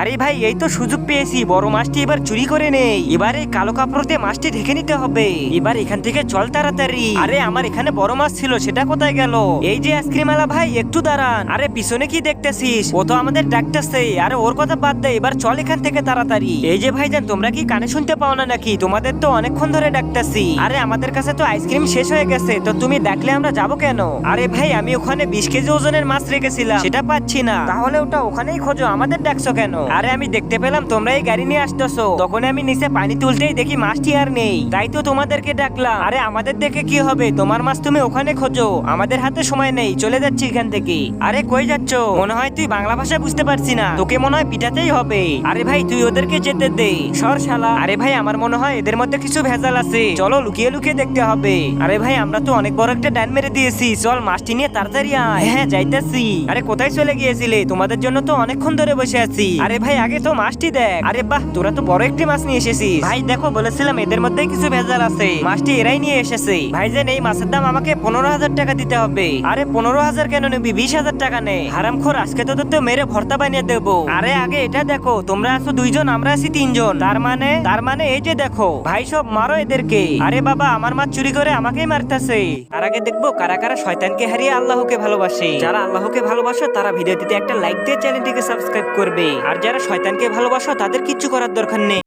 আরে ভাই এই তো সুযোগ পেয়েছি, বড় মাছটি এবার চুরি করে নেই। এবারে কালো কাপড় দিয়ে মাছটি ঢেকে নিতে হবে। এবার এখান থেকে চল তাড়াতাড়ি। আরে আমার এখানে বড় মাছ ছিল, সেটা কোথায় গেল? এই যে আইসক্রিম আলা ভাই, একটু দাঁড়ান। আরে পিছনে কি দেখতেছিস? ও তো আমাদের ডাকতেছে। আরে ওর কথা বাদ দে, এবার চল এখান থেকে তাড়াতাড়ি। এই যে ভাইজান, তোমরা কি কানে শুনতে পাও না নাকি? তোমাদের তো অনেকক্ষণ ধরে ডাকতেছি। আরে আমাদের কাছে তো আইসক্রিম শেষ হয়ে গেছে, তো তুমি ডাকলে আমরা যাবো কেন? আরে ভাই আমি ওখানে 20 কেজি ওজনের মাছ রেখেছিলাম, সেটা পাচ্ছি না। তাহলে ওটা ওখানেই খোঁজো, আমাদের ডাকছো কেন? আরে আমি দেখতে পেলাম তোমরা এই গাড়ি নিয়ে আসতেছো, তখন আমি নিচে পানি তুলতেই দেখি মাছটি আর নেই, তাই তো তোমাদেরকে ডাকলাম। আরে আমাদের দেখে কি হবে, তোমার মাছ তুমি ওখানে খোঁজো, আমাদের হাতে সময় নেই, চলে যাচ্ছি এখান থেকে। আরে কই যাচ্ছ? মনে হয় তুই বাংলা ভাষা বুঝতে পারছি না, তোকে মনে হয় পিটাতেই হবে। আরে ভাই তুই ওদেরকে যেতে দে, সর শালা। আরে ভাই আমার মনে হয় এদের মধ্যে কিছু ভেজাল আছে, চলো লুকিয়ে লুকিয়ে দেখতে হবে। আরে ভাই আমরা তো অনেক বড় একটা ডান মেরে দিয়েছি, চল মাছটি নিয়ে তাড়াতাড়ি আয়। হ্যাঁ যাইতাছি। আরে কোথায় চলে গিয়েছিলে? তোমাদের জন্য তো অনেকক্ষণ ধরে বসে আছি। আরে ভাই আগে তো মাছটি দেখ। আরে বাহ, তোরা তো বড় একটি মাছ নিয়ে এসেছিস। ভাই দেখো, বলেছিলাম এদের মধ্যে কিছু ভেজাল আছে, মাছটি এরাই নিয়ে এসেছে। ভাইজান এই মাছের দাম আমাকে 15,000 টাকা দিতে হবে। আরে 15,000 কেন নিবি? 20,000 টাকা নে। হারামখোর, আজকে তো তো মেরে ভর্তা বানিয়ে দেবো। আরে আগে এটা দেখো, তোমরা আছো 2 জন, আমরা আছি 3 জন। তার মানে এই যে দেখো ভাই, সব মারো এদেরকে। আরে বাবা, আমার মাছ চুরি করে আমাকেই মারতেছে। তার আগে দেখবো কারা কারা শয়তানকে হারিয়ে আল্লাহকে ভালোবাসে। যারা আল্লাহকে ভালোবাসো তারা ভিডিওটিতে একটা লাইক দিয়ে চ্যানেলটিকে সাবস্ক্রাইব করবে, আর যারা শয়তানকে ভালোবাসো তাদের কিচ্ছু করার দরকার নেই।